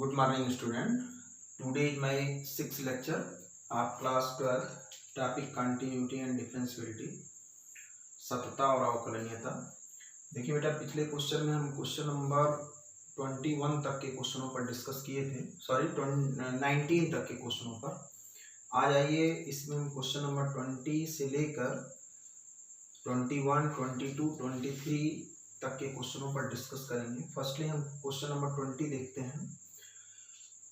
Good morning, student. Today is my sixth lecture of class 12. Topic continuity and differentiability, सतता और अवकलनीयता। देखिए बेटा, पिछले question में हम क्वेश्चन नंबर 21 तक के क्वेश्चनों पर डिस्कस किए थे, 19 तक के क्वेश्चनों पर। आज आइए इसमें हम क्वेश्चन नंबर 20 से लेकर 21, 22, 23 तक के क्वेश्चनों पर डिस्कस करेंगे। फर्स्टली हम क्वेश्चन नंबर 20 देखते हैं।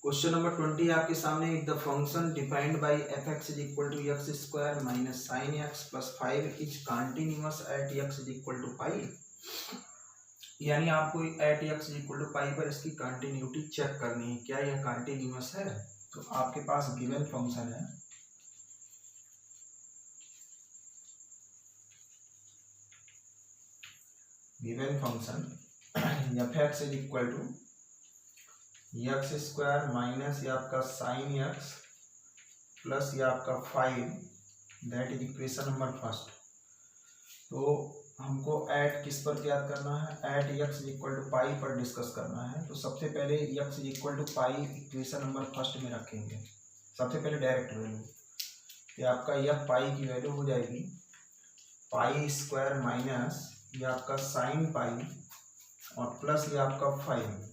क्वेश्चन नंबर 20 आपके सामने, if the function defined by f(x) is equal to x square minus sine x plus 5 is continuous at x is equal to pi. यानी आपको at x is equal to pi पर इसकी continuity check करनी है, क्या यह continuous है। तो आपके पास गिवन फंक्शन है, given function f(x) is equal to x square minus ये आपका साइन एक्स प्लस ये आपका 5, that is equation number first. तो हमको ऐट किस पर याद करना है, at x is equal to pi पर डिस्कस करना है। तो सबसे पहले x is equal to pi equation number first में रखेंगे। सबसे पहले डायरेक्ट वैल्यू, तो आपका यह पाई की वैल्यू हो जाएगी पाई स्क्वायर माइनस ये आपका साइन पाई और प्लस ये आपका 5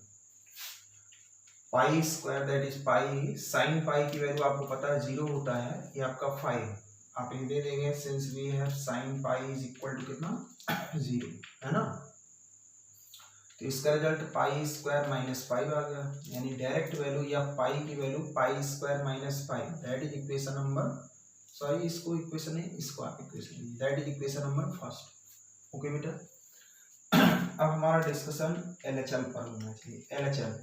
pi square, that is pi. Sine pi की वैल्यू आपको पता है 0 होता है, ये आपका 5 आप ये दे देंगे, since we have sine pi is equal to कितना 0 है ना। तो इसका रिजल्ट पाई स्क्वायर माइनस 5 आ गया, यानी डायरेक्ट वैल्यू या पाई की value pi square minus 5, that is equation number, sorry इसको इक्वेशन नहीं, इसको आप equation, that is equation number first. Okay बेटा, अब हमारा डिस्कशन एलएचएल पर होना चाहिए। एलएचएल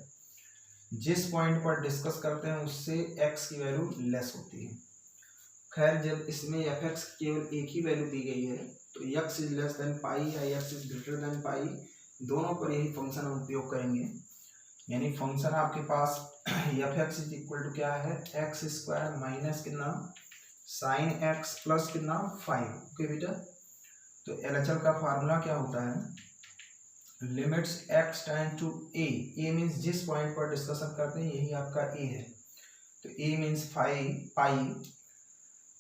जिस पॉइंट पर डिस्कस करते हैं उससे x की वैल्यू लेस होती है। खैर, जब इसमें f(x) केवल एक ही वैल्यू दी गई है तो x is less than pi या x is greater than pi, दोनों पर यही फंक्शन हम उपयोग करेंगे। यानी फंक्शन आपके पास f(x) इज इक्वल टू क्या है, एक्स स्क्वायर माइनस कितना साइन x प्लस कितना 5। ओके बेटा, तो एलएचएल का फार्मूला क्या होता है, limits x tend to a means जिस पॉइंट पर डिस्कशन करते हैं यही आपका a है। तो a means pi,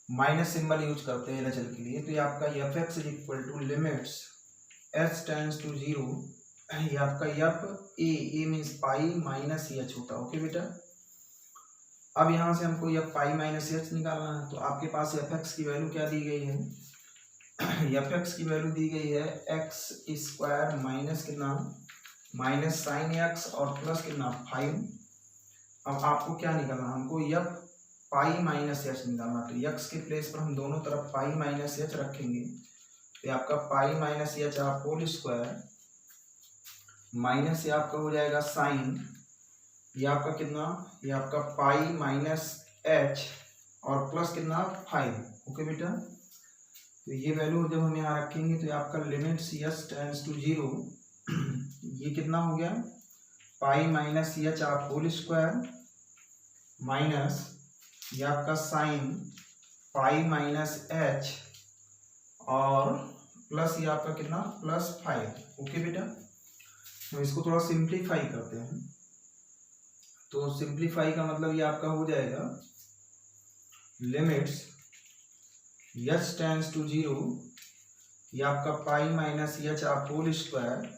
minus symbol use करते हैं एलएचएल के लिए। तो ये आपका f(x) is equal to limits h tends to 0, ये आपका a means pi minus h होता है। ओके बेटा, अब यहाँ से हमको यह पाई माइनस h निकालना है। तो आपके पास f(x) की वैल्यू क्या दी गई है, f(x) की वैल्यू दी गई है एक्स स्क्वायर माइनस कितना माइनस साइन एक्स और प्लस कितना 5। अब आपको क्या निकालना, हमको यह पाई माइनस एच निकालना। तो एक्स के प्लेस पर हम दोनों तरफ पाई माइनस एच रखेंगे, तो आपका पाई माइनस एच आप होल स्क्वायर माइनस ये आपका हो जाएगा साइन, ये आपका कितना, ये आपका पाई माइनस एच और प्लस कितना 5। ओके बेटा, तो ये वैल्यू जब हम यहाँ रखेंगे तो आपका लिमिट एच टेंड्स टू 0, ये कितना हो गया पाई माइनस एच आप होल स्क्वायर माइनस ये आपका साइन पाई माइनस एच और प्लस ये आपका कितना प्लस 5। ओके बेटा, तो इसको थोड़ा सिंप्लीफाई करते हैं। तो सिंप्लीफाई का मतलब ये आपका हो जाएगा लिमिट्स एच टेंड्स टू 0, ये आपका पाई माइनस एच आप होल स्क्वायर,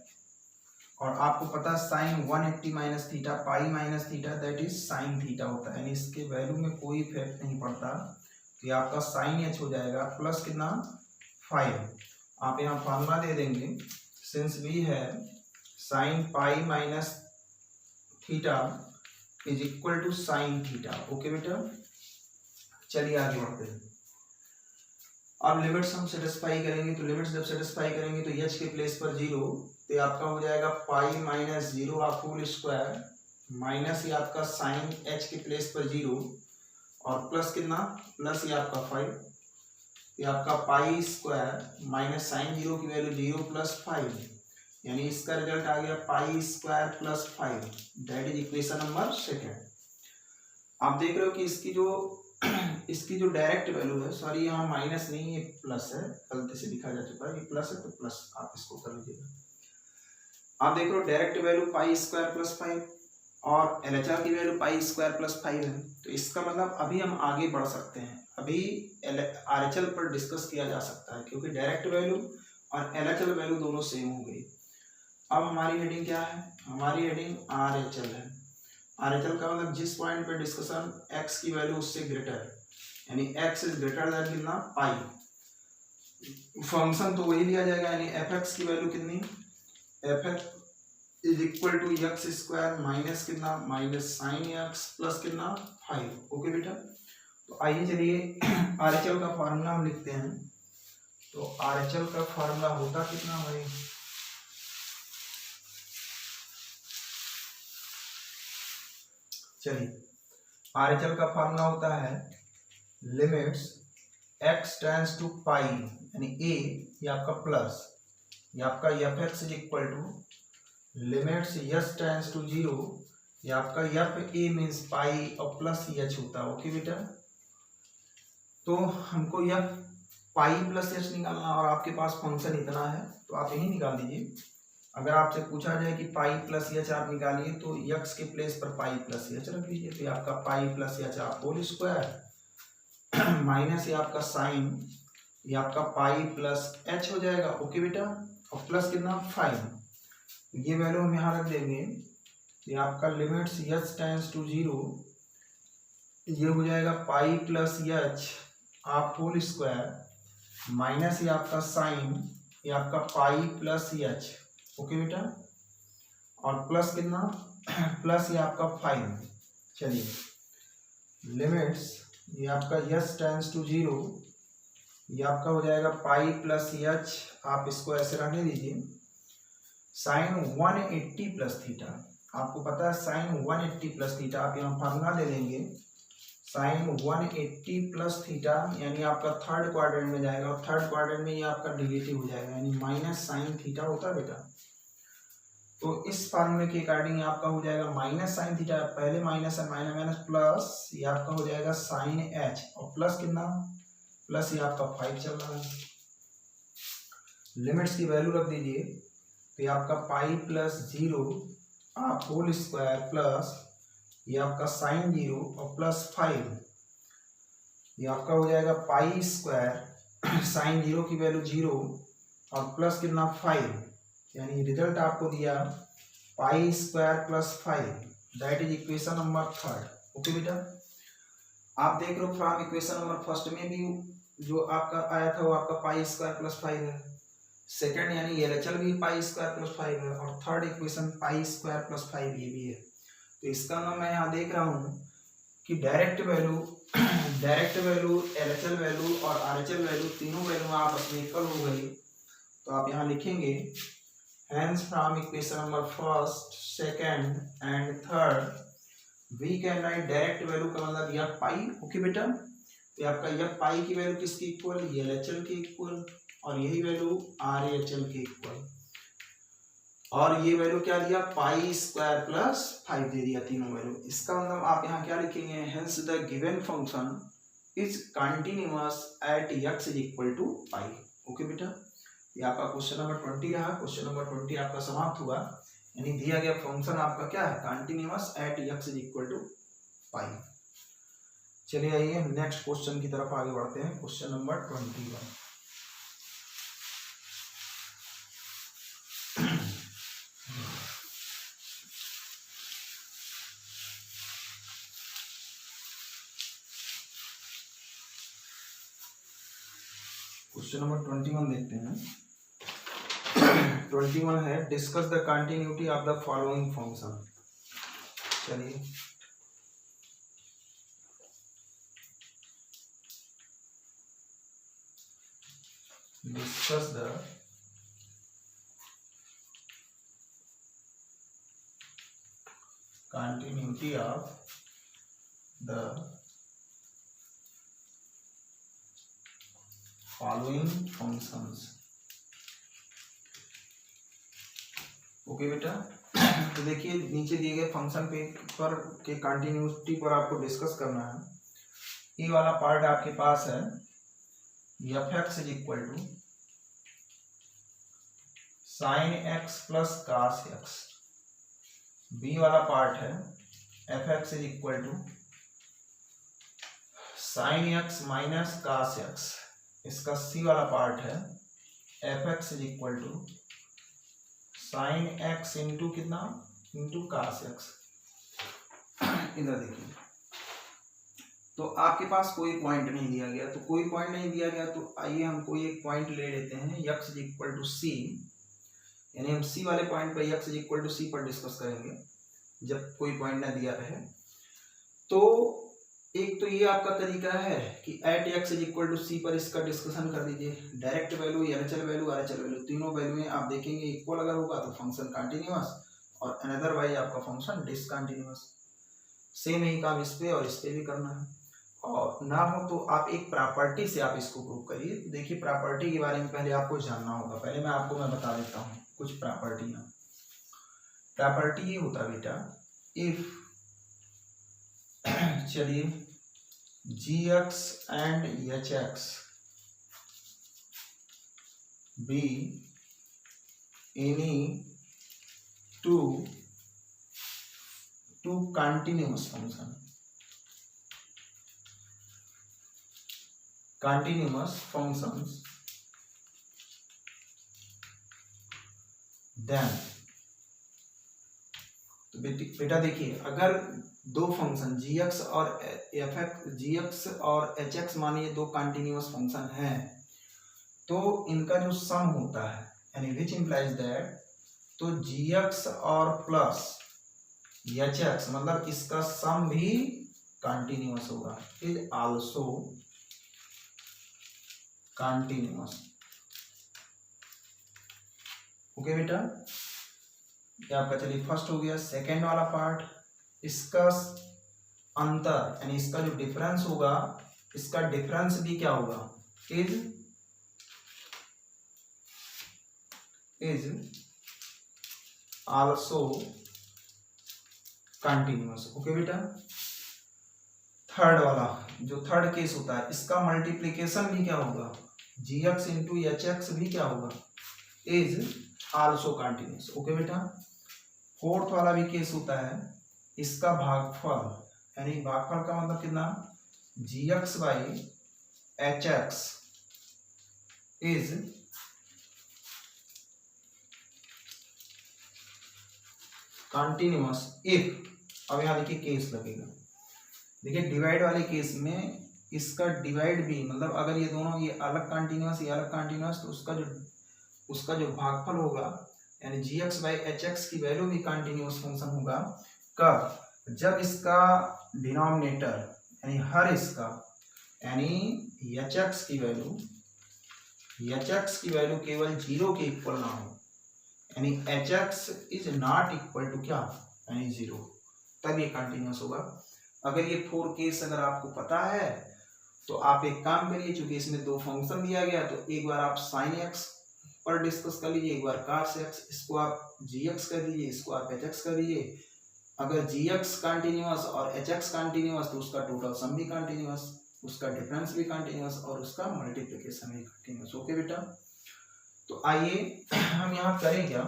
और आपको पता sine 180 minus theta pi minus theta that is sine theta होता है, यानी इसके वैल्यू में कोई इफेक्ट नहीं पड़ता। तो ये आपका साइन एच हो जाएगा प्लस कितना 5। आप यहाँ फार्मूला दे देंगे, सिंस वी है sine pi minus theta is equal to sine theta. Okay बेटा, चलिए आगे बढ़ते हैं। अब लिमिट्स हम सेटिस्फाई करेंगे, तो लिमिट्स जब सेटिस्फाई करेंगे तो h के प्लेस पर 0, तो आपका हो जाएगा पाई माइनस 0 आप होल स्क्वायर माइनस ये आपका साइन h के प्लेस पर 0 और प्लस कितना प्लस ये आपका 5, ये आपका पाई स्क्वायर माइनस साइन 0 की वैल्यू 0 प्लस 5, यानी इसका रिजल्ट आ गया pi square plus 5, that is equation number second. आप देख रहे हो कि इसकी जो डायरेक्ट वैल्यू है, सॉरी यहाँ माइनस नहीं ये प्लस है, गलती से लिखा जा चुका है, ये प्लस है तो प्लस आप इसको कर लीजिएगा। आप देख रहे हो direct value pi square plus 5 और LHR की वैल्यू पाई स्क्वायर प्लस 5 है। तो इसका मतलब अभी हम आगे बढ़ सकते हैं, अभी RHL पर डिस्कस किया जा सकता है क्योंकि डायरेक्ट वैल्यू और LHL वैल्यू दोनों सेम हो गई। अब हमारी हेडिंग क्या है? हमारी हेडिंग RHL है। RHL का मतलब जिस पॉइंट पे डिस्कशन x की वैल्यू उससे ग्रेटर, यानी x इज ग्रेटर देन कितना पाई, फंक्शन तो वही लिया जाएगा, यानी fx की वैल्यू कितनी, fx is equal to x square minus कितना माइनस साइन एक्स प्लस कितना 5। ओके बेटा, तो आइए चलिए RHL का फार्मूला हम लिखते हैं। तो RHL का फार्मूला होता कितना भाई, चलिए RHL का फार्मूला होता है limits x tends to pi, यानी a ये आपका प्लस, ये आपका fx is equal to limits s tends to 0, ये आपका f a मीन्स पाई और प्लस h होता है। ओके बेटा, तो हमको यह पाई प्लस h निकालना और आपके पास फंक्शन इतना है तो आप यही निकाल दीजिए। अगर आपसे पूछा जाए कि पाई प्लस h आप निकालिए तो x के प्लेस पर पाई प्लस h रख लीजिए, तो आपका पाई प्लस h आप होल स्क्वायर माइनस ये आपका साइन, ये आपका पाई प्लस h हो जाएगा। ओके बेटा, और प्लस कितना 5, ये वैल्यू हम यहाँ रख देंगे। ये आपका लिमिट्स h टेंड्स टू 0, ये हो जाएगा पाई प्लस h आप होल स्क्वायर माइनस ये आपका साइन, ये आपका पाई प्लस h। ओके बेटा, और प्लस कितना प्लस ये आपका 5। चलिए लिमिट्स ये आपका s टेंड्स टू 0, ये आपका हो जाएगा पाई प्लस h, आप इसको ऐसे रहने दीजिए। साइन 180 प्लस थीटा, आपको पता है साइन 180 प्लस थीटा, आप यहाँ फार्मूला ले लेंगे। साइन 180 प्लस थीटा यानी आपका थर्ड क्वाड्रेंट में जाएगा और थर्ड क्वाड्रेंट में ये आपका नेगेटिव हो जाएगा, यानी माइनस साइन थीटा होता है बेटा। तो इस फार्मूले के अकॉर्डिंग आपका हो जाएगा माइनस साइन थीटा, पहले माइनस है माइनस माइनस प्लस, ये आपका हो जाएगा साइन h और प्लस कितना प्लस ये आपका 5 चल रहा है। लिमिट्स की वैल्यू रख दीजिए, तो ये आपका पाई प्लस 0 आप होल स्क्वायर प्लस ये आपका साइन 0 और प्लस 5, ये आपका हो जाएगा पाई स्क्वायर साइन 0 की वैल्यू 0 और प्लस कितना 5, यानी रिजल्ट आपको दिया pi square plus 5, that is equation number 3। Okay बेटा, आप देख रहे हो फ्रॉम इक्वेशन नंबर फर्स्ट में भी जो आपका आया था वो आपका पाई स्क्वायर प्लस 5 है, सेकंड यानी LHL भी पाई स्क्वायर प्लस 5 है, और third equation pi square plus 5 ये भी है। तो इसका नाम मैं यहाँ देख रहा हूँ कि डायरेक्ट वैल्यू LHL वैल्यू और RHL वैल्यू तीनों वैल्यू आपस में इक्वल हो गई। तो आप यहाँ लिखेंगे hence from equation number first, second and third we can write direct value का मतलब यह पाई। ओके बेटा, तो आपका यह पाई की वैल्यू किसकी इक्वल, LHL की इक्वल, और यही वैल्यू RHL की इक्वल, और ये वैल्यू क्या दिया पाई स्क्वायर प्लस 5 दे दिया तीनों वैल्यू। इसका मतलब आप यहाँ क्या लिखेंगे, hence the given function is continuous at x is equal to pi. Okay बेटा, ये आपका क्वेश्चन नंबर 20 रहा। क्वेश्चन नंबर 20 आपका समाप्त हुआ, यानी दिया गया फंक्शन आपका क्या है continuous at x is equal to pi. चलिए आइए नेक्स्ट क्वेश्चन की तरफ आगे बढ़ते हैं। क्वेश्चन नंबर 21, क्वेश्चन नंबर 21 देखते हैं। 21 है discuss the continuity of the following function. चलिए discuss the continuity of the following functions। Okay बेटा, तो देखिए नीचे दिए गए फंक्शन पे पर के कंटिन्यूटी पर आपको डिस्कस करना है। ये वाला पार्ट आपके पास है f(x) is equal to sine x plus cos x। B वाला पार्ट है F x is equal to sine X minus cos X, इसका सी वाला पार्ट है, F x is equal to sine x into कितना, into cos X. इधर देखिए, तो आपके पास कोई पॉइंट नहीं दिया गया, तो कोई पॉइंट नहीं दिया गया तो आइए हम कोई एक पॉइंट ले लेते हैं, x इज इक्वल टू सी, यानी हम सी वाले पॉइंट पर x is equal to C पर डिस्कस करेंगे जब कोई पॉइंट ना दिया रहे। तो एक तो ये आपका तरीका है कि at x is equal to C पर इसका डिस्कशन कर दीजिए, direct value, LHL value, RHL value, तीनों वैल्यू में आप देखेंगे इक्वल अगर होगा तो फंक्शन कंटिन्यूअस, और अनदर वाइज आपका फंक्शन डिसकंटिन्यूअस। सेम ही काम इस पे और इस पे भी करना है, और ना हो तो आप एक प्रॉपर्टी से आप इसको प्रूव करिए। देखिए प्रॉपर्टी के बारे में पहले आपको जानना होगा, पहले मैं बता देता हूँ कुछ प्रॉपर्टियाँ। प्रॉपर्टी ये होता बेटा, इफ चलिए gx and hx be any two continuous functions then, तो बेटा देखिए, अगर दो फंक्शन gx और gx और hx मानिए दो कंटिन्यूअस फंक्शन हैं, तो इनका जो सम होता है, यानी विच इम्प्लाइज दैट, तो gx और प्लस hx मतलब इसका सम भी कंटिन्यूअस होगा, इज आल्सो कंटिन्यूअस। ओके बेटा, ये आपका चलिए फर्स्ट हो गया। सेकेंड वाला पार्ट, इसका अंतर यानी इसका जो डिफरेंस होगा, इसका डिफरेंस भी क्या होगा, इज आल्सो कंटिन्यूअस। ओके बेटा, थर्ड वाला जो थर्ड केस होता है, इसका मल्टीप्लीकेशन भी क्या होगा, gx इंटू hx भी क्या होगा, इज आल्सो कंटिन्यूअस। ओके बेटा, फोर्थ वाला भी केस होता है, इसका भागफल, यानी भागफल का मतलब कितना, gx by hx is continuous if, अब यहाँ देखिए केस लगेगा, देखिए डिवाइड वाले केस में इसका डिवाइड भी, मतलब अगर ये दोनों, ये अलग कंटिन्यूअस, ये अलग कंटिन्यूअस, तो उसका जो भागफल होगा, यानी gx बाई hx की वैल्यू भी कंटिन्यूअस फंक्शन होगा। कब, जब इसका डिनोमिनेटर यानी हर इसका, यानी hx की वैल्यू केवल 0 के इक्वल ना हो, यानी hx is not equal to क्या, यानी 0, तब ये कंटिन्यूअस होगा। अगर ये 4 केस अगर आपको पता है तो आप एक काम करिए, चूंकि इसमें दो फंक्शन दिया गया, तो एक बार आप साइन एक्स पर डिस्कस कर लीजिए, एक बार cos x, इसको आप gx कर दीजिए, इसको आप hx कर दीजिए। अगर gx कंटिन्यूअस और hx कंटिन्यूअस तो उसका टोटल सम भी कंटिन्यूअस, उसका डिफरेंस भी कंटिन्यूअस और उसका मल्टीप्लिकेशन भी कंटिन्यूअस। ओके बेटा, तो आइए हम यहाँ करें क्या,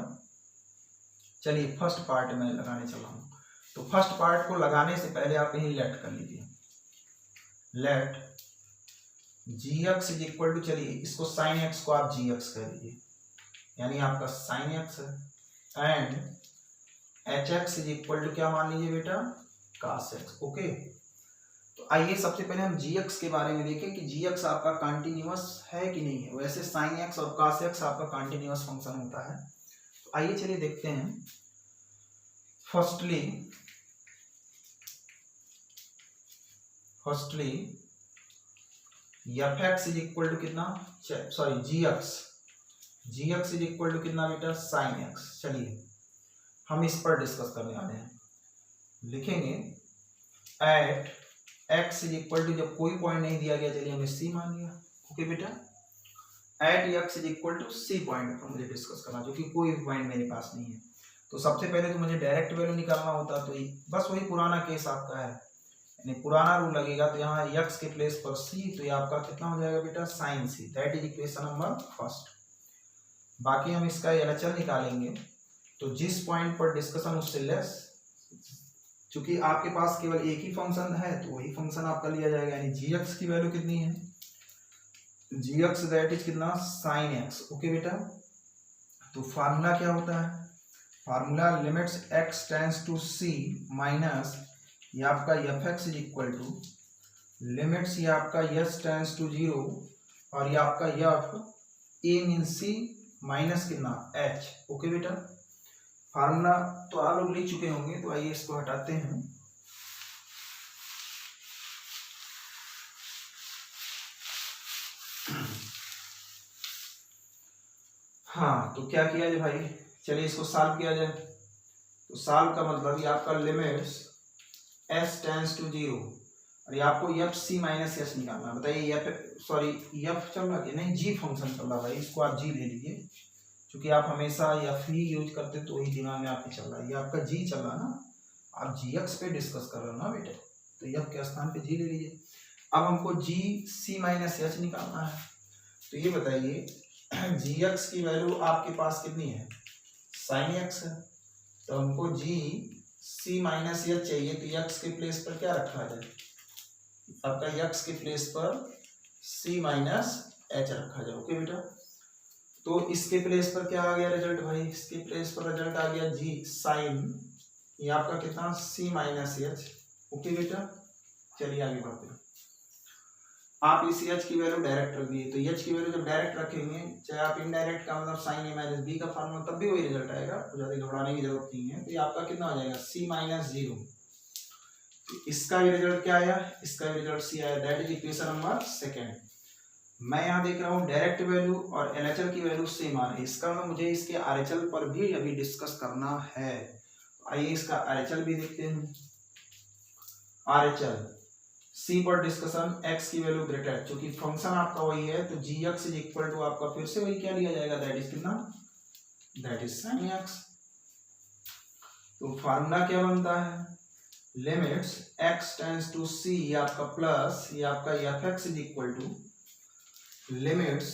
चलिए फर्स्ट पार्ट में लगाने चला हूँ। तो फर्स्ट पार्ट को लगाने से पहले आप यही लेट कर लीजिए, let gx is equal to, चलिए इसको साइन x को आप gx कर दीजिए, यानी आपका साइन x है, and hx is equal to क्या मान लीजिए बेटा, cos x। ओके, तो आइए सबसे पहले हम gx के बारे में देखें कि gx आपका कंटिन्यूअस है कि नहीं है। वैसे sin x और cos x आपका कंटिन्यूअस फंक्शन होता है, तो आइए चलिए देखते हैं। Firstly fx is equal to कितना, sorry gx is equal to कितना बेटा, sin x। चलिए हम इस पर डिस्कस करने वाले हैं, लिखेंगे at x is equal to, जब कोई पॉइंट नहीं दिया गया, चलिए हमने c मान लिया। ओके बेटा, at x is equal to c point पर मुझे डिस्कस करना, जो कि कोई पॉइंट मेरे पास नहीं है। तो सबसे पहले तो मुझे डायरेक्ट वैल्यू निकालना होता, तो बस वही पुराना केस आपका है, यानी पुराना रूल लगेगा। तो यहाँ x के प्लेस पर c, तो ये आपका कितना हो जाएगा बेटा, sine c। That is equation number first. बाकी हम इसका LHS निकालेंगे, तो जिस पॉइंट पर डिस्कशन उससे लेस चूंकि आपके पास केवल एक ही फंक्शन है तो वही फंक्शन आपका लिया जाएगा, यानी जी एक्स की वैल्यू कितनी है, जी एक्स दैट इज कितना, साइन एक्स। ओके बेटा, तो फार्मूला क्या होता है, formula limits x tends to C minus ये आपका F x is equal to limits ये आपका यस टेंड्स टू जीरो और ये आपका f a mean c minus कितना एच। ओके बेटा, फार्मूला तो आप लोग लिख चुके होंगे, तो आइए इसको हटाते हैं। हाँ, तो क्या किया जाए भाई, चलिए इसको सॉल्व किया जाए। तो सॉल्व का मतलब ये आपका limits S tends to zero और ये आपको एफ सी माइनस एस निकालना। बताइए एफ, सॉरी एफ चल रहा है नहीं, जी फंक्शन चल रहा है भाई, इसको आप जी ले लीजिए, क्योंकि आप हमेशा एफ ही यूज करते तो वही दिमाग में आपके चल रहा है। ये आपका जी चल रहा है ना, आप जी एक्स पे डिस्कस कर रहे हो ना बेटे, तो एफ के स्थान पे जी ले लीजिए। अब हमको जी सी माइनस एच निकालना है, तो ये बताइए जी एक्स की वैल्यू आपके पास कितनी है, साइन एक्स है, तो हमको जी सी माइनस एच चाहिए, तो एक्स के प्लेस पर क्या रखा जाए, आपका एक्स के प्लेस पर सी माइनस एच रखा जाए। ओके बेटा, तो इसके प्लेस पर क्या आ गया रिजल्ट भाई, इसके प्लेस पर रिजल्ट आ गया जी साइन ये आपका कितना सी माइनस एच। ओके बेटा, चलिए आगे बढ़ते हैं। आप इस एच की वैल्यू डायरेक्ट रख दिए, तो एच की वैल्यू जब डायरेक्ट रखेंगे, चाहे आप इनडायरेक्ट का मतलब साइन ए माइनस बी का फॉर्मूला, तब भी वही रिजल्ट आएगा, तो ज्यादा घबराने की जरूरत नहीं है। तो ये आपका कितना हो जाएगा, सी माइनस जीरो। इसका भी रिजल्ट क्या आया, इसका भी रिजल्ट सी आया, that is equation number second. मैं यहाँ देख रहा हूँ डायरेक्ट वैल्यू और एलएचएल की वैल्यू सेम आ रही है, इसका मतलब मुझे इसके आरएचएल पर भी अभी डिस्कस करना है। आइए इसका आरएचएल भी देखते हैं। आरएचएल सी पर डिस्कशन एक्स की वैल्यू ग्रेटर, क्योंकि फंक्शन आपका वही है, तो जी एक्स इज इक्वल टू आपका फिर से वही क्या लिया जाएगा, दैट इज कितना, दैट इज साइन एक्स। तो फार्मूला क्या बनता है, limits x tends to c ये आपका प्लस ये आपका F x is equal to limits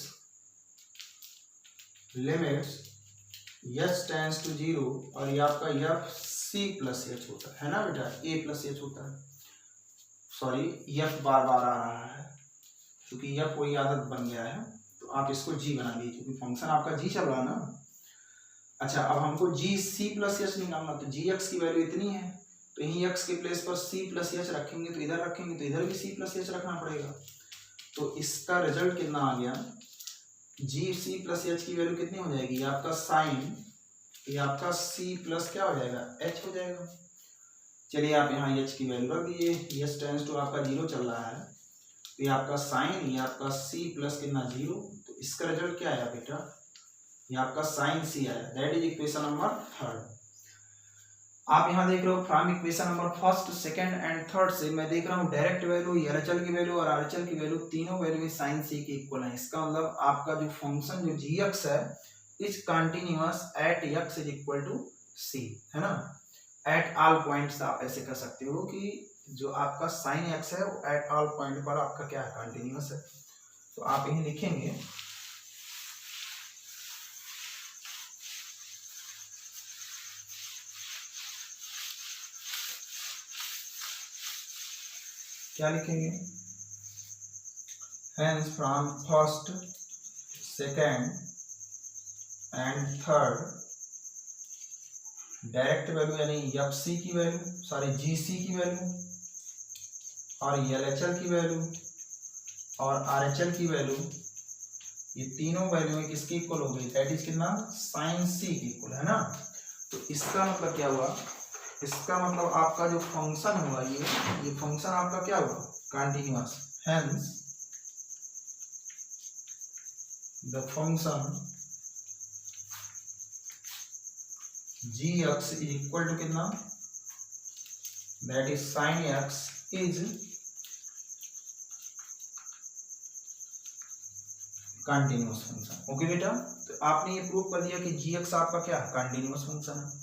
h tends to zero और ये आपका एफ सी प्लस एच होता है ना बेटा, ए प्लस एच होता है, सॉरी एफ बार बार आ रहा है क्योंकि एफ कोई आदत बन गया है, तो आप इसको जी बना दीजिए क्योंकि फंक्शन आपका जी चल रहा है ना। अच्छा, अब हमको जी सी प्लस एच निकालना, तो जी एक्स की वैल्यू इतनी है, तो यही एक्स के प्लेस पर सी प्लस एच रखेंगे, तो इधर रखेंगे तो इधर भी सी प्लस एच रखना पड़ेगा। तो इसका रिजल्ट कितना आ गया, जी सी प्लस एच की वैल्यू कितनी हो जाएगी, ये आपका साइन ये आपका सी प्लस क्या हो जाएगा, एच हो जाएगा। चलिए आप यहाँ एच की वैल्यू रख दीजिए, एच टेंड्स टू आपका जीरो चल रहा है, तो ये आपका साइन ये आपका सी प्लस कितना जीरो, तो इसका रिजल्ट क्या आया बेटा, ये आपका साइन सी आया, that is equation number third. आप यहाँ देख रहे हो from equation number first second and third से मैं देख रहा हूँ डायरेक्ट वैल्यू एलएचएल की वैल्यू और आरएचएल की वैल्यू तीनों वैल्यू साइन सी के इक्वल है। इसका मतलब आपका जो फंक्शन जो जी एक्स है is continuous at x is equal to C, है ना, एट ऑल पॉइंट्स आप ऐसे कर सकते हो कि जो आपका साइन एक्स है वो एट ऑल पॉइंट पर आपका क्या है, कंटिन्यूअस है। तो आप यही लिखेंगे क्या लिखेंगे, hence from first second and third direct value यानी एफ सी की वैल्यू, सॉरी जी सी की वैल्यू और एल एच एल की वैल्यू और आर एच एल की वैल्यू, ये तीनों वैल्यू किसकी इक्वल हो गई, दैट इज कितना, साइन सी की इक्वल, है ना। तो इसका मतलब क्या हुआ, इसका मतलब आपका जो फंक्शन हुआ ये फंक्शन आपका क्या हुआ, continuous, hence the function G x is equal to कितना, that is sine x is continuous function. Okay बेटा, तो आपने ये प्रूव कर दिया कि जी एक्स आपका क्या है, कंटिन्यूअस फंक्शन है।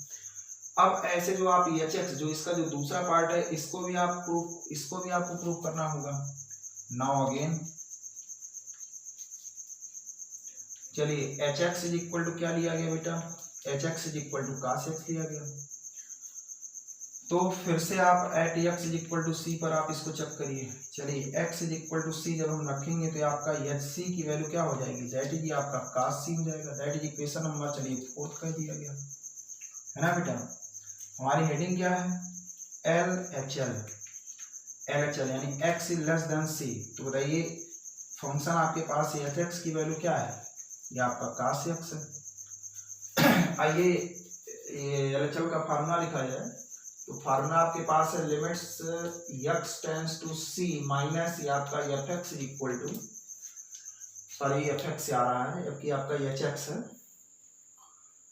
अब ऐसे जो आप एच एक्स जो इसका जो दूसरा पार्ट है इसको भी आपको प्रूव करना होगा। नाउ अगेन चलिए H x is equal to क्या लिया गया बेटा, H x is equal to cos x लिया गया। तो फिर से आप at x is equal to C पर आप इसको चेक करिए। चलिए x is equal to C जब हम रखेंगे तो आपका एच सी की वैल्यू क्या हो जाएगी, दैट इज आपका कास सी हो जाएगा। दैट इज इक्वेशन नंबर, चलिए 4 कर दिया गया है ना बेटा। हमारी हेडिंग क्या है, एल एच एल यानी x is less than C. तो बताइए फंक्शन आपके पास एच एक्स की वैल्यू क्या है, ये आपका कास एक्स है। आइए एल एच एल का फार्मूला लिखा जाए। तो फार्मूला आपके पास है limits x tends to C minus ये आपका F x is equal to, sorry F x आ रहा है जबकि आपका एच एक्स है।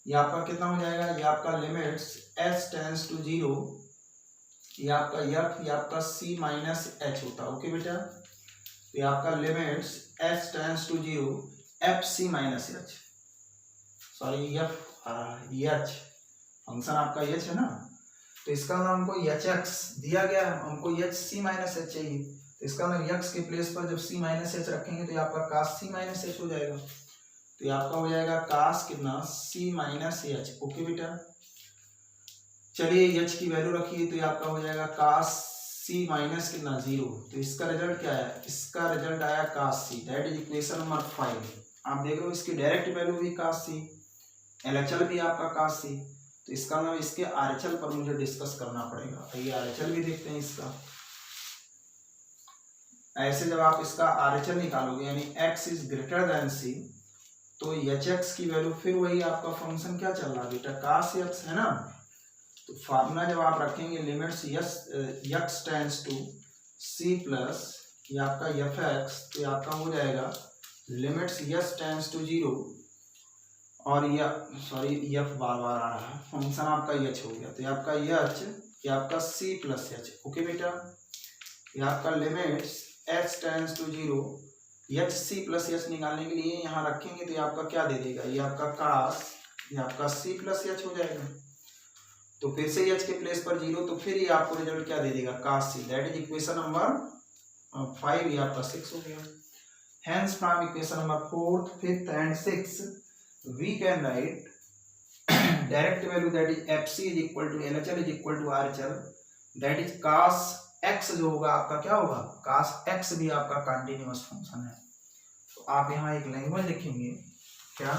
ये आपका कितना हो जाएगा, ये आपका लिमिट्स एस टेंड्स टू 0, ये आपका एफ, ये आपका सी माइनस एच होता है। ओके बेटा, तो ये आपका limits S tends to 0 F C minus H, sorry F आ रहा है एच, फंक्शन आपका एच है ना, तो इसका नाम हमको एच एक्स दिया गया है, हमको एच सी माइनस एच चाहिए। तो इसका नाम एक्स के प्लेस पर जब सी माइनस एच रखेंगे तो ये आपका कास सी माइनस एच हो जाएगा। तो ये आपका हो जाएगा कास कितना, सी माइनस एच। ओके बेटा, चलिए एच की वैल्यू रखिए तो ये आपका हो जाएगा कास सी माइनस कितना 0। तो इसका रिजल्ट क्या है, इसका रिजल्ट आया cos C. That is equation number 5। आप देख रहे हो इसकी डायरेक्ट वैल्यू भी कास सी, एलएचएल भी आपका कास सी। तो इसका नाम, इसके आरएचएल पर मुझे डिस्कस करना पड़ेगा। ये आरएचएल भी देखते हैं इसका। ऐसे जब आप इसका आरएचएल निकालोगे यानी x is greater than C, तो एच एक्स की वैल्यू फिर वही आपका फंक्शन क्या चल रहा है बेटा, कास एक्स है ना। तो फार्मूला जब आप रखेंगे limits x tends to c plus ये आपका एफ एक्स, तो आपका हो जाएगा लिमिट्स एक्स टेंड्स टू 0 और ये सॉरी एफ बार बार आ रहा है, फंक्शन आपका एच हो गया। तो ये आपका एच, ये आपका सी प्लस एच। ओके बेटा, ये आपका limits h tends to 0 h c plus h निकालने के लिए यहाँ रखेंगे तो ये आपका क्या दे देगा, ये आपका कास, ये आपका सी प्लस एच हो जाएगा। तो फिर से एच के प्लेस पर 0, तो फिर ये आपको रिजल्ट क्या दे देगा, कास C. That is equation number 5, ये आपका 6 हो गया। Hence from equation number 4, 5th and 6th we can write direct value, that is fc is equal to lhl is equal to rhl, that is cos x जो होगा आपका क्या होगा, cos x भी आपका कंटीन्यूअस फंक्शन है। तो आप यहाँ एक लैंग्वेज लिखेंगे क्या,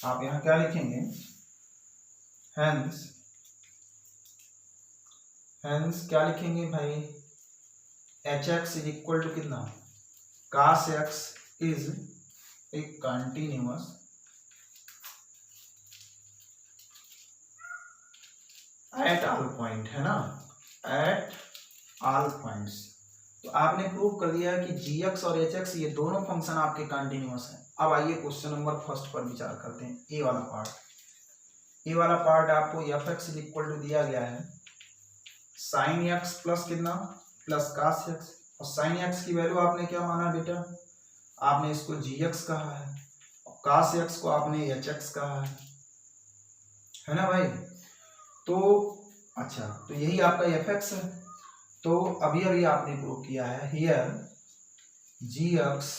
आप यहाँ क्या लिखेंगे, हेंस क्या लिखेंगे भाई, H x is equal to कितना, cos x is a continuous at all point, है ना, एट ऑल पॉइंट्स। तो आपने प्रूव कर दिया है कि जी एक्स और एच एक्स ये दोनों फंक्शन आपके कंटिन्यूअस हैं। अब आइए क्वेश्चन नंबर 1 पर विचार करते हैं। ए वाला पार्ट आपको f x is equal to दिया गया है साइन एक्स प्लस कितना, प्लस कास एक्स। और साइन एक्स की वैल्यू आपने क्या माना बेटा, आपने इसको जी एक्स कहा है और कास एक्स को आपने एच एक्स कहा है ना भाई। तो अच्छा, तो यही आपका एफ एक्स है। तो अभी आपने प्रूव किया है here ji x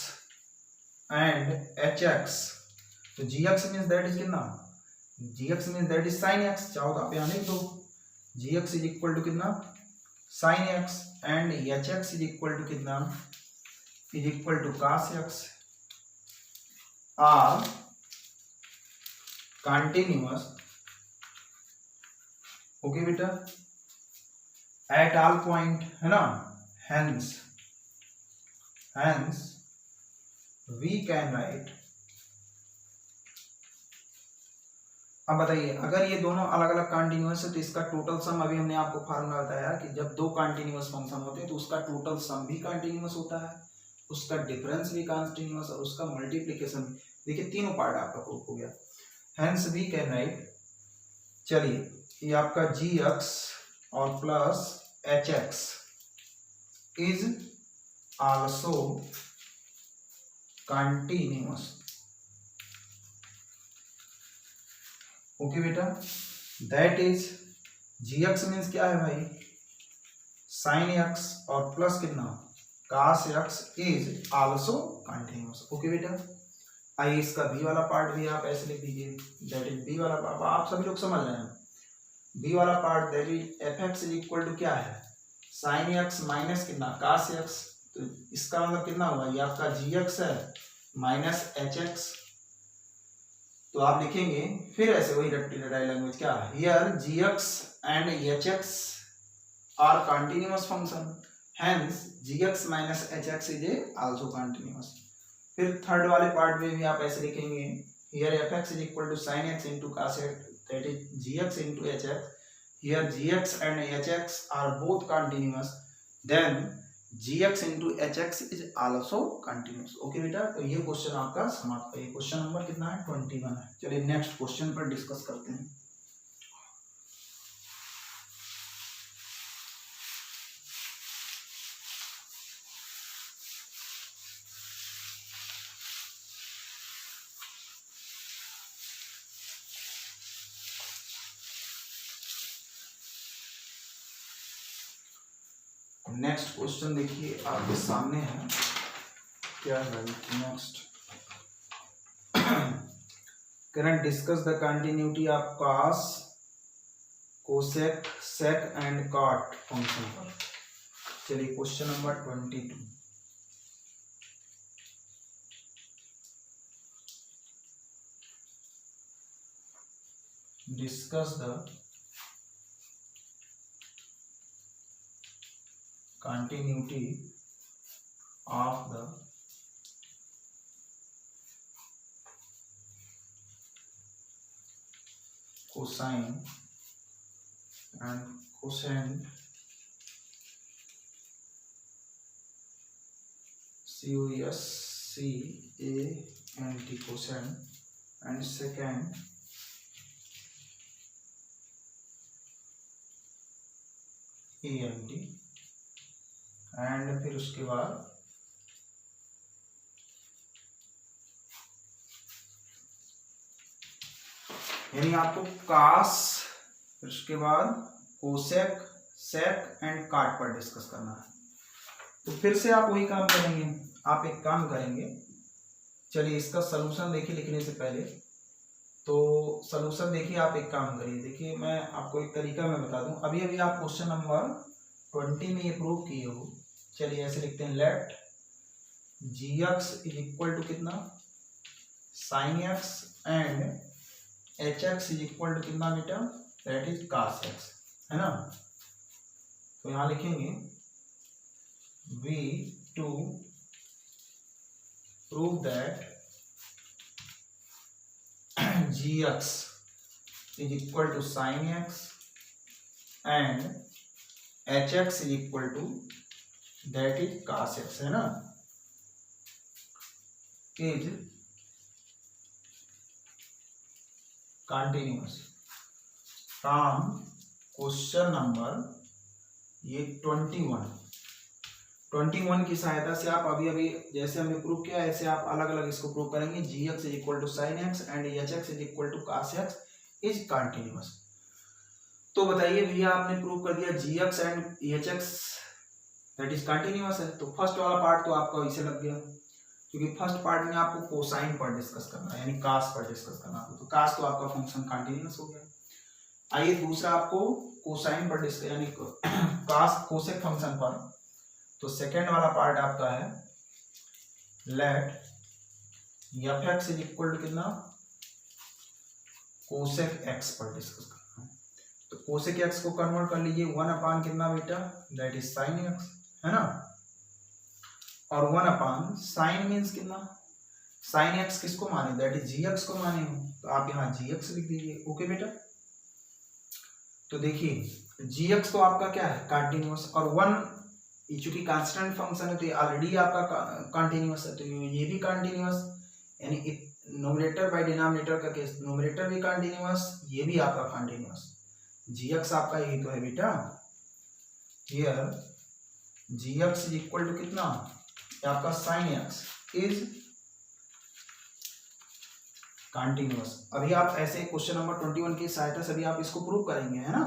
and H x. तो जी एक्स मीन्स दैट इज कितना, G x means that is sine x. चाहो तो आप यहाँ लिख दो, G x is equal to कितना, sine x, and H x is equal to कितना, is equal to cos x, are continuous. Okay बेटा, एट ऑल पॉइंट, है ना। Hence we can write. अब बताइए, अगर ये दोनों अलग अलग कंटिन्यूअस है तो इसका टोटल सम, अभी हमने आपको फार्मूला बताया कि जब दो कंटिन्यूअस फंक्शन होते हैं तो उसका टोटल सम भी कंटिन्यूअस होता है, उसका डिफरेंस भी कंटिन्यूअस और उसका मल्टीप्लिकेशन भी। देखिए तीनों पार्ट आपका प्रूफ हो गया। हेंस वी कैन राइट, चलिए ये आपका जी एक्स और plus H x is also continuous. Okay बेटा, that is ji x means क्या है भाई, साइन एक्स और प्लस कितना, cos x is also continuous. Okay बेटा, आइए इसका बी वाला पार्ट भी आप ऐसे लिख दीजिए, दैट इज बी वाला पार्ट। आप सभी लोग समझ रहे हैं बी वाला part, that is f x is equal to क्या है, साइन एक्स माइनस कितना कास एक्स। तो इसका मतलब कितना होगा, ये आपका जी एक्स है माइनस एच एक्स। तो आप लिखेंगे फिर ऐसे वही रटाई लैंग्वेज क्या है, here ji x and H x are continuous function, hence g x minus h x is also continuous. फिर थर्ड वाले पार्ट में भी आप ऐसे लिखेंगे, here f x is equal to sine x into cos x, that is ji x into h x. Here ji x and H x are both continuous, then g x into h x is also continuous. Okay बेटा, तो ये question आपका समाप्त है। Question number कितना है, 21 है। चलिए नेक्स्ट क्वेश्चन पर डिस्कस करते हैं। नेक्स्ट क्वेश्चन देखिए आपके सामने है, क्या है next, can discuss the continuity of cos cosec sec and cot function पर। चलिए question number 22, discuss the continuity of the cosine and cosecant cosecant cosecant and secant ant, and फिर उसके बाद यानी आपको कास, फिर उसके बाद कोसेक सेक एंड काट पर डिस्कस करना है। तो फिर से आप वही काम करेंगे, आप एक काम करेंगे, चलिए इसका सलूशन देखिए लिखने से पहले। तो सलूशन देखिए, आप एक काम करिए, देखिए मैं आपको एक तरीका मैं बता दूं। अभी अभी आप क्वेश्चन नंबर 20 में ये प्रूव किए हो। चलिए ऐसे लिखते हैं, let G x is equal to कितना sine x and H x is equal to कितना बेटा, दैट इज कास एक्स, है ना। तो यहां लिखेंगे we to prove that g x is equal to sine x and H x is equal to that is cos x, है ना, is continuous from question number ये 21 की सहायता से आप अभी अभी जैसे हमने प्रूव किया ऐसे आप अलग अलग इसको प्रूव करेंगे। G x is equal to sine x and H x is equal to cos x is continuous. तो बताइए भैया, आपने प्रूव कर दिया G x and H x that is continuous है, तो फर्स्ट वाला पार्ट तो आपका इसे लग गया, क्योंकि फर्स्ट पार्ट में आपको कोसाइन पर डिस्कस करना है, यानी कास पर डिस्कस करना है, तो कास तो आपका फंक्शन कंटिन्यूअस हो गया। आइए दूसरा आपको कोसाइन पर डिस्कस, यानी कास कोसेक फंक्शन पर। तो सेकेंड वाला पार्ट आपका है let f x is equal to कितना कोसेक एक्स पर डिस्कस करना है। तो कोसेक एक्स को कन्वर्ट कर लीजिए 1 कितना बेटा, दैट इज साइन एक्स, है ना, और 1 साइन मीन्स कितना, साइन एक्स किसको माने, दैट इज जी एक्स को माने हो, तो आप यहाँ जी एक्स लिख दीजिए। ओके बेटा, तो देखिए जी एक्स तो आपका क्या है कंटिन्यूअस, और 1 चूंकि कांस्टेंट फंक्शन है तो ये ऑलरेडी आपका कंटिन्यूअस है, तो ये भी कंटिन्यूअस, यानी नोमिनेटर बाय डिनोमिनेटर का केस, नोमिनेटर भी कंटिन्यूअस, ये भी आपका कंटिन्यूअस। जी एक्स आपका यही तो है बेटा, here ji x is equal to कितना आपका साइन एक्स इज कंटिन्यूअस। अभी आप ऐसे क्वेश्चन नंबर 21 की सहायता से भी आप इसको प्रूव करेंगे, है ना,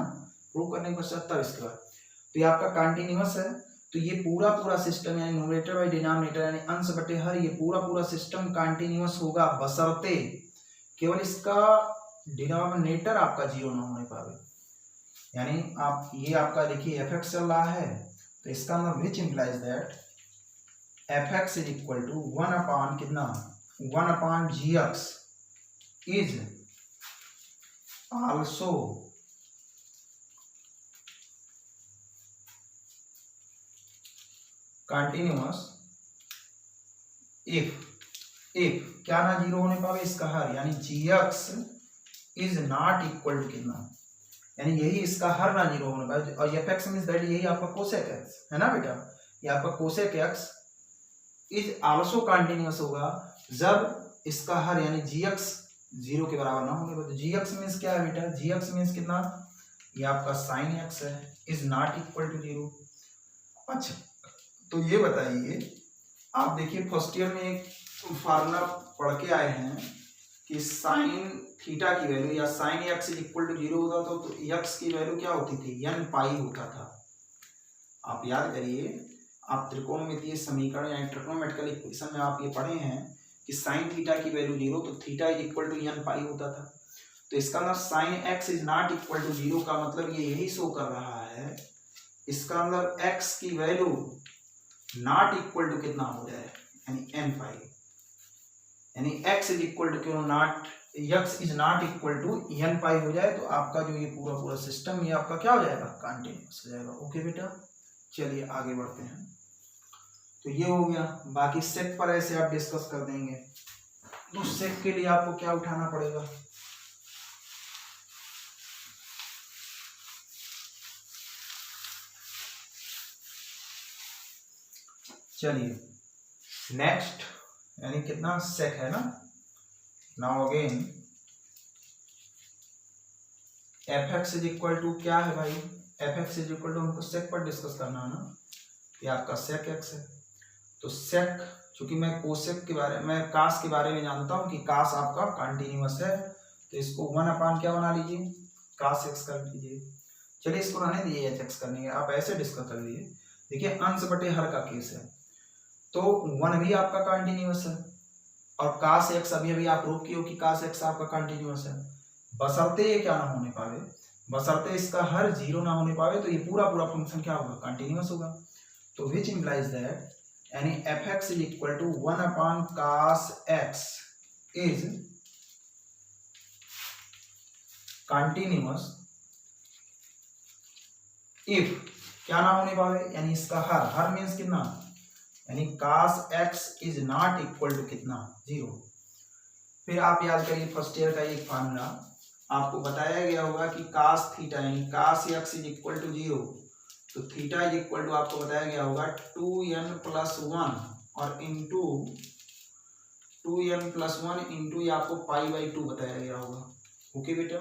प्रूव करने के पश्चात तब इसके बाद तो ये आपका कंटिन्यूअस है। तो ये पूरा पूरा सिस्टम यानी न्यूमरेटर बाई डिनोमिनेटर यानी अंश बटे हर, ये पूरा पूरा सिस्टम कंटिन्यूअस होगा बशर्ते केवल इसका डिनोमिनेटर आपका जीरो ना होने पावे। यानी आप ये आपका देखिए एफ एक्स चल रहा है, तो इसका मतलब which implies that F x is equal to 1 upon कितना 1 upon G x is also continuous if क्या ना जीरो होने पावे इसका हर, यानी G x is not equal to कितना, यानी यही इसका हर ना जीरो होने पावे। और एफ एक्स मींस दैट यही आपका कोसेक एक्स है ना बेटा, ये आपका cosec x is also continuous होगा जब इसका हर यानी जी एक्स जीरो के बराबर ना होने पाए। जी एक्स मींस क्या है बेटा, जी एक्स मींस कितना, ये आपका साइन एक्स है, is not equal to zero. अच्छा तो ये बताइए, आप देखिए फर्स्ट ईयर में एक फार्मूला पढ़ के आए हैं कि साइन थीटा की वैल्यू या sine x is equal to zero होता था, तो एक्स की वैल्यू क्या होती थी, n पाई होता था। आप याद करिए, आप त्रिकोणमितीय समीकरण या ट्रिग्नोमेट्रिकल इक्वेशन में आप ये पढ़े हैं कि साइन थीटा की वैल्यू जीरो, तो theta is equal to n pi होता था। तो इसका मतलब sine x is not equal to zero का मतलब ये यही शो कर रहा है, इसका मतलब x की वैल्यू नॉट इक्वल टू कितना हो जाए, यानी n पाई, यानी x इज इक्वल टू क्यों not, x is not equal to n pi हो जाए, तो आपका जो ये पूरा पूरा सिस्टम ये आपका क्या हो जाएगा, कंटिन्यूअस हो जाएगा। ओके बेटा, चलिए आगे बढ़ते हैं। तो ये हो गया, बाकी सेक पर ऐसे आप डिस्कस कर देंगे। तो सेक के लिए आपको क्या उठाना पड़ेगा, चलिए नेक्स्ट, यानी कितना सेक है ना। Now again f x is equal to क्या है भाई, f x is equal to हमको सेक पर डिस्कस करना है ना, ये आपका सेक एक्स है। तो सेक, चूंकि मैं कोसेक के बारे में, कास के बारे में जानता हूँ कि कास आपका कंटिन्यूअस है, तो इसको 1 अपान क्या बना लीजिए, कास एक्स कर लीजिए। चलिए इसको रहने दीजिए एच एक्स करने के, आप ऐसे डिस्कस कर लीजिए। देखिए अंश बटे हर का केस है, तो 1 भी आपका कंटिन्यूअस है, और कास एक्स अभी अभी आप प्रूव किए हो कि कास एक्स आपका कंटिन्यूअस है, बशर्ते ये क्या ना होने पावे, बशर्ते इसका हर जीरो ना होने पावे, तो ये पूरा पूरा फंक्शन क्या होगा, कंटिन्यूअस होगा। तो विच इम्प्लाइज दैट, यानी f x is equal to 1 upon cos x is continuous if क्या ना होने पावे, यानी इसका हर मीन्स कितना, यानी cos x is not equal to कितना, जीरो। फिर आप याद करिए फर्स्ट ईयर का एक फार्मूला आपको बताया गया होगा कि कास थीटा यानी cos x is equal to zero, तो थीटा इज इक्वल टू आपको बताया गया होगा 2n+1 और इंटू 2n+1 इंटू ये आपको पाई/2 बताया गया होगा। ओके बेटा,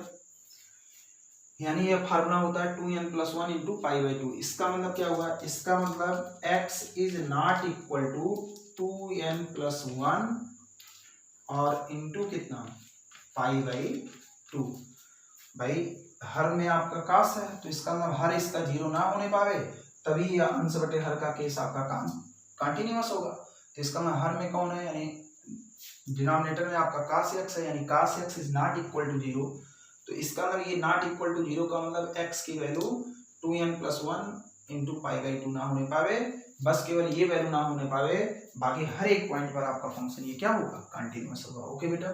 यानी ये फार्मूला होता है 2n+1 इंटू पाई/2। इसका मतलब क्या हुआ, इसका मतलब x is not equal to 2n+1 और इंटू कितना, पाई/2। भाई हर में आपका कास है, तो इसका मतलब हर इसका जीरो ना होने पावे, तभी यह अंश बटे हर का केस आपका काम कंटिन्यूअस होगा। तो इसका मतलब हर में कौन है, यानी डिनोमिनेटर में आपका कास एक्स है, यानी cos x is not equal to zero. तो इसका मतलब ये नॉट इक्वल टू जीरो का मतलब x की वैल्यू 2n+1 इंटू पाई/2 ना होने पावे, बस केवल ये वैल्यू ना होने पावे, बाकी हर एक पॉइंट पर आपका फंक्शन ये क्या होगा, कंटिन्यूअस होगा। ओके बेटा,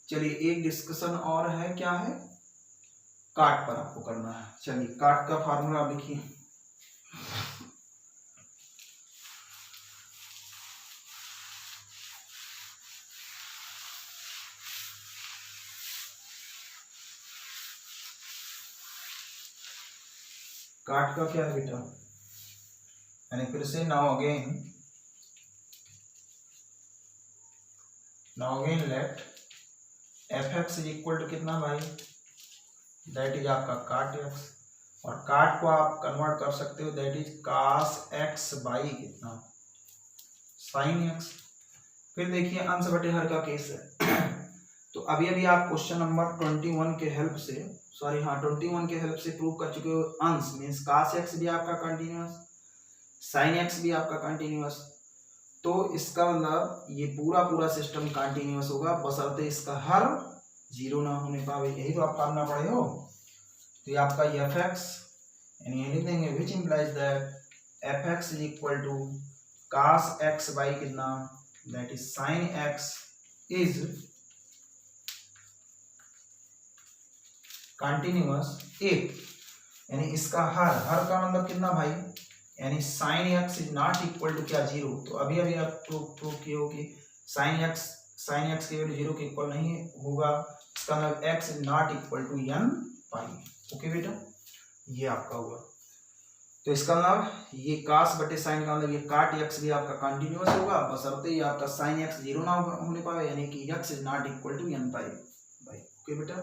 चलिए एक डिस्कशन और है, क्या है, काट पर आपको करना है। चलिए काट का फार्मूला लिखिए, काट का क्या है बेटा, यानी फिर से now again let f x is equal to कितना भाई, दैट इज आपका काट एक्स, और काट को आप कन्वर्ट कर सकते हो, that is cos x by कितना, साइन एक्स। फिर देखिए अंश बटे हर का केस है। तो अभी अभी आप क्वेश्चन नंबर 21 के हेल्प से, सॉरी हाँ 21 के हेल्प से प्रूव कर चुके हो, अंश मीन्स कास एक्स भी आपका कंटिन्यूअस, साइन एक्स भी आपका कंटिन्यूअस, तो इसका मतलब ये पूरा सिस्टम कंटिन्यूअस होगा बशर्ते इसका हर जीरो ना होने पावे। यही तो आप फार्मूला पढ़े हो। तो ये आपका एफ एक्स यानी लिख देंगे which implies that F x is equal to cos x by कितना, that is sine x is continuous if, यानी इसका हर का मतलब कितना भाई, यानी sine x is not equal to क्या जीरो। तो अभी आप प्रूव किए हो कि साइन एक्स की वैल्यू जीरो के इक्वल नहीं होगा, इसका मतलब x is not equal to N pi. Okay बेटा, ये आपका हुआ। तो इसका मतलब ये कास बटे साइन का मतलब ये काट एक्स भी आपका कंटिन्यूअस होगा बशर्ते ये आपका साइन एक्स जीरो ना होने पाए, यानी कि x is not equal to N pi भाई। ओके बेटा,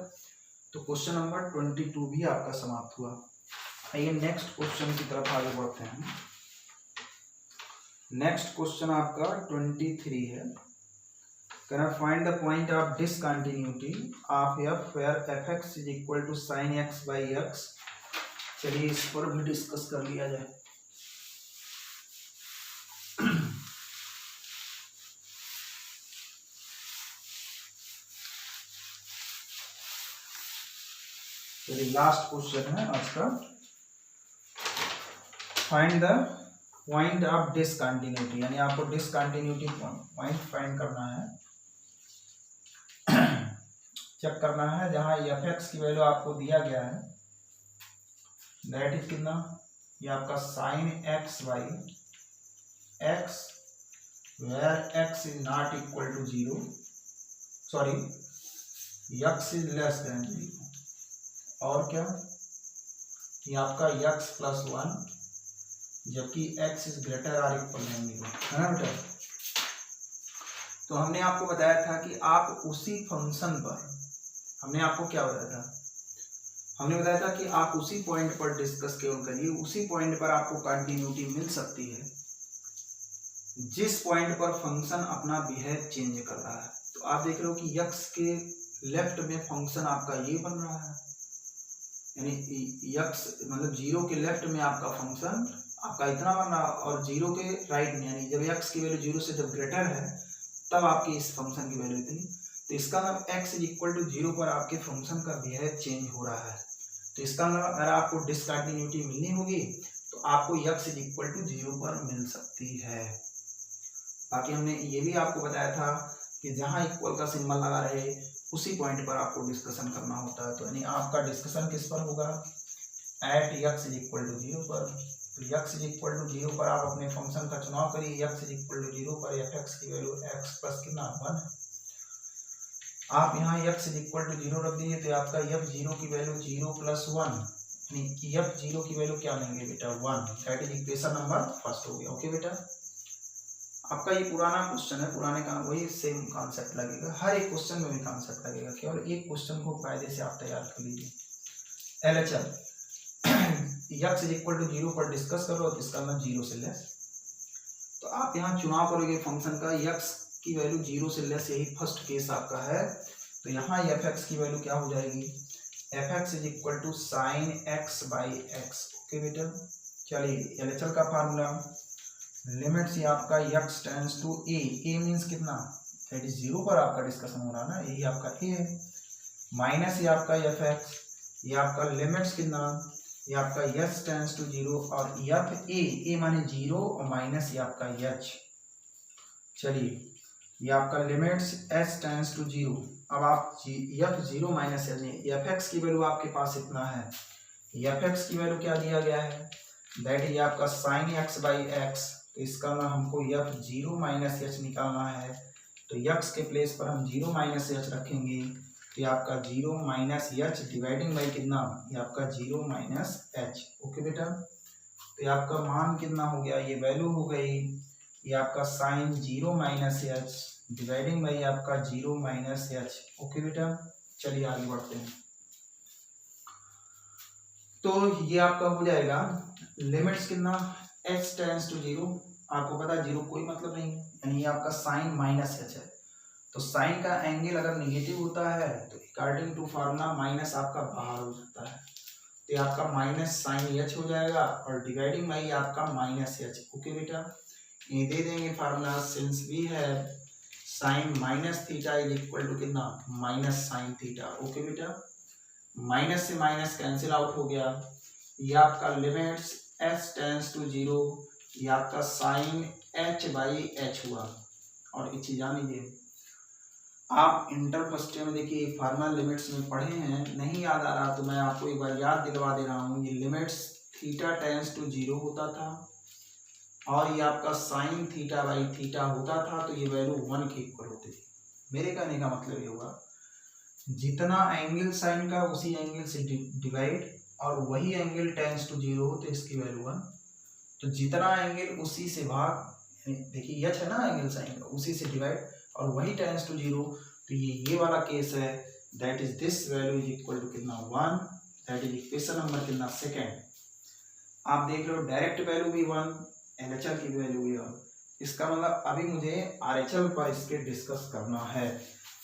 तो क्वेश्चन नंबर 22 भी आपका समाप्त हुआ। आइए नेक्स्ट क्वेश्चन की तरफ आगे बढ़ते हैं। नेक्स्ट क्वेश्चन आपका 23 है। Can I find the point of discontinuity of f where f x is equal to sine x by x. चलिए इस पर भी डिस्कस कर लिया जाए। चलिए लास्ट क्वेश्चन है आज का। Find the point of discontinuity, यानी आपको डिसकंटिन्यूटी पॉइंट फाइंड करना है, चेक करना है जहां एफ एक्स की वैल्यू आपको दिया गया है, दैट इज कितना, ये आपका sine x by x where x is not equal to zero, sorry x is less than zero, और क्या ये आपका एक्स प्लस वन जबकि x is greater or equal than zero, है ना बेटा। तो हमने आपको बताया था कि आप उसी फंक्शन पर, हमने आपको क्या बताया था, हमने बताया था कि आप उसी पॉइंट पर डिस्कस केवल करिए, उसी पॉइंट पर आपको कंटिन्यूटी मिल सकती है जिस पॉइंट पर फंक्शन अपना बिहेव चेंज कर रहा है। तो आप देख रहे हो कि x के लेफ्ट में फंक्शन आपका ये बन रहा है, यानी x मतलब जीरो के लेफ्ट में आपका फंक्शन आपका इतना बन रहा, और जीरो के राइट में, यानी जब x की वैल्यू जीरो से जब ग्रेटर है तब आपकी इस फंक्शन की वैल्यू इतनी। तो इसका मतलब x is equal to zero पर आपके फंक्शन का बिहेव चेंज हो रहा है। तो इसका मतलब अगर आपको डिसकंटिन्यूटी मिलनी होगी तो आपको x is equal to zero पर मिल सकती है। बाकी हमने ये भी आपको बताया था कि जहाँ इक्वल का सिंबल लगा रहे उसी पॉइंट पर आपको डिस्कशन करना होता है। तो यानी आपका डिस्कशन किस पर होगा, at x is equal to zero पर। तो x is equal to zero पर आप अपने फंक्शन का चुनाव करिए, x is equal to zero पर एफ एक्स की वैल्यू x प्लस कितना 1 है। आप यहाँ x is equal to zero रख दीजिए तो आपका f जीरो की वैल्यू जीरो प्लस 1, यानी f जीरो की वैल्यू क्या लेंगे बेटा 1, that is equation number first हो गया। ओके बेटा, आपका ये पुराना क्वेश्चन है, पुराने का वही सेम कॉन्सेप्ट लगेगा, हर एक क्वेश्चन में भी कॉन्सेप्ट लगेगा, केवल एक क्वेश्चन को कायदे से आप तैयार कर लीजिए। LHL x is equal to zero पर डिस्कस करो तो इसका मतलब जीरो से लेस। तो आप यहाँ चुनाव करोगे फंक्शन का x की वैल्यू जीरो से लेस, यही फर्स्ट केस आपका है। तो यहाँ एफ एक्स की वैल्यू क्या हो जाएगी, f x is equal to sine x by x. Okay बेटा, चलिए LHL का फार्मूला, लिमिट से आपका x tends to a means कितना, दैट इज जीरो पर आपका डिस्कशन हो रहा है ना, यही आपका a है, माइनस ये आपका एफ एक्स, ये आपका लिमिट्स कितना, ये आपका s टेंड्स टू जीरो, और एफ a माने जीरो और माइनस ये आपका h। चलिए ये आपका limits s tends to zero, अब आप f zero minus f x की वैल्यू आपके पास इतना है, एफ एक्स की वैल्यू क्या दिया गया है, दैट इज आपका साइन एक्स बाई एक्स। तो इसका ना हमको एफ जीरो माइनस एच निकालना है, तो एक्स के प्लेस पर हम जीरो माइनस एच रखेंगे, तो ये आपका zero minus H dividing by कितना, ये आपका जीरो माइनस एच। ओके बेटा, तो ये आपका मान कितना हो गया, ये वैल्यू हो गई, ये आपका sine zero minus H dividing by आपका जीरो माइनस एच। ओके बेटा, चलिए आगे बढ़ते हैं। तो ये आपका हो जाएगा लिमिट्स कितना, x टेंड्स टू जीरो, आपको पता है जीरो कोई मतलब नहीं है, यानी ये आपका साइन माइनस एच है। तो साइन का एंगल अगर निगेटिव होता है तो अकॉर्डिंग टू फार्मूला माइनस आपका बाहर हो जाता है, तो ये आपका माइनस साइन एच हो जाएगा और डिवाइडिंग बाई आपका माइनस एच। ओके बेटा, ये दे देंगे formula, since we have sine minus theta is equal to कितना, माइनस साइन थीटा। ओके बेटा, माइनस से माइनस कैंसिल आउट हो गया, ये आपका limits h tends to zero, ये आपका साइन एच बाई एच हुआ। और एक चीज जान लीजिए, आप इंटर फर्स्ट ईयर में देखिए फार्मल लिमिट्स में पढ़े हैं, नहीं याद आ रहा तो मैं आपको एक बार याद दिलवा दे रहा हूँ। ये limits theta tends to zero होता था और ये आपका साइन थीटा बाई थीटा होता था, तो ये वैल्यू 1 के इक्वल होती थी। मेरे कहने का मतलब ये हुआ, जितना एंगल साइन का उसी एंगल से डिवाइड, और वही एंगल टेंस टू जीरो हो तो इसकी वैल्यू 1। तो जितना एंगल उसी से भाग, देखिए एच है ना एंगल साइन का, उसी से डिवाइड और वही टेंस टू जीरो, तो ये वाला केस है, that is this value is equal to कितना 1, दैट इज इक्वेशन नंबर कितना सेकेंड। आप देख लो डायरेक्ट वैल्यू भी 1, एलएचएल की वैल्यू भी 1। इसका मतलब अभी मुझे आरएचएल पर इसके डिस्कस करना है।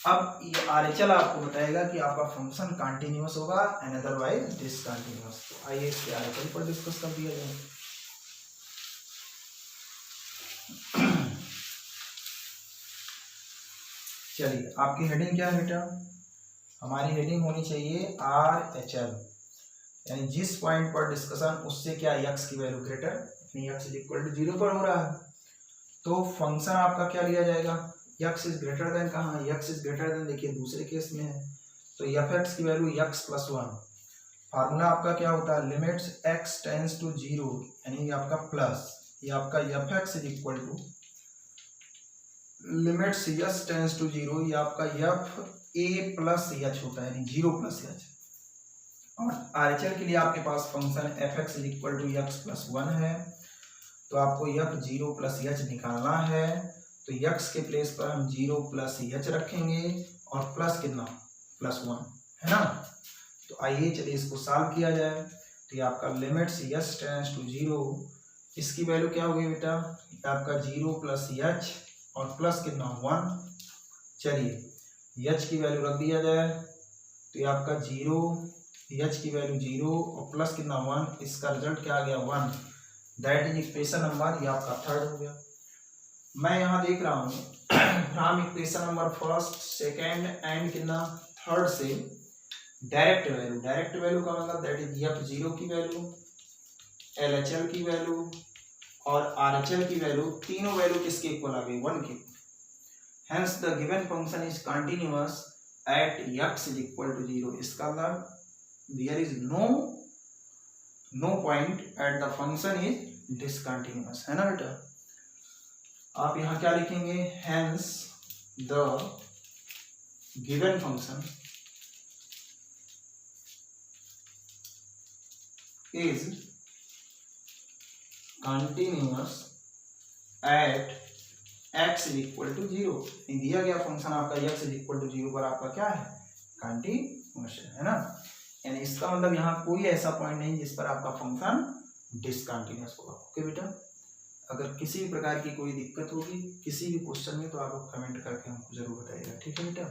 अब ये आरएचएल आपको बताएगा कि आपका फंक्शन कंटिन्यूअस होगा एंड अदरवाइज डिसकंटिन्यूअस। तो आइए इसके आरएचएल पर डिस्कस कर दिया जाए। चलिए, आपकी हेडिंग क्या है बेटा? हमारी हेडिंग होनी चाहिए आरएचएल, यानी जिस पॉइंट पर डिस्कशन उससे क्या एक्स की value greater, x is equal to 0 पर हो रहा है, तो फंक्शन आपका क्या लिया जाएगा, एक्स इज ग्रेटर देन, कहाँ एक्स इज ग्रेटर देन, देखिए दूसरे केस में है, तो एफ एक्स की वैल्यू एक्स प्लस 1। फार्मूला आपका क्या होता है, लिमिट्स एक्स टेंस टू 0, यानी आपका प्लस, ये आपका F x is equal to limits h tends to 0, ये आपका एफ ए प्लस एच होता है, यानी 0 प्लस एच। और आरएचएल के लिए आपके पास function F x is equal to x plus 1 है, तो आपको एफ 0 प्लस एच निकालना है, तो एक्स के प्लेस पर हम 0 प्लस एच रखेंगे और प्लस कितना, प्लस 1 है ना। तो आइए चलिए इसको सॉल्व किया जाए। तो ये आपका लिमिट्स एच टेंस टू 0, इसकी वैल्यू क्या होगी बेटा, आपका 0 प्लस एच और प्लस कितना 1। चलिए एच की वैल्यू रख दिया जाए, तो ये आपका 0, एच की वैल्यू 0 और प्लस कितना 1, इसका रिजल्ट क्या आ गया 1, दैट इज इक्वेशन नंबर, ये आपका थर्ड हो गया। मैं यहाँ देख रहा हूँ from equation number first second and कितना थर्ड से डायरेक्ट वैल्यू, डायरेक्ट वैल्यू का मतलब दैट इज एफ 0 की वैल्यू, एलएचएल की वैल्यू और आरएचएल की वैल्यू, तीनों वैल्यू किसके इक्वल आ गई, 1 के। Hence the given function is continuous at x is equal to 0। इसका मतलब there is no point at the function is discontinuous, है ना बेटा। आप यहाँ क्या लिखेंगे, hence the given function is continuous at x is equal to 0। दिया गया फंक्शन आपका x is equal to 0 पर आपका क्या है, कंटिन्यूअस है ना। यानी इसका मतलब यहाँ कोई ऐसा पॉइंट नहीं जिस पर आपका फंक्शन डिसकंटिन्यूअस होगा। ओके बेटा, अगर किसी भी प्रकार की कोई दिक्कत होगी किसी भी क्वेश्चन में तो आप कमेंट करके हमको जरूर बताइएगा, ठीक है बेटा।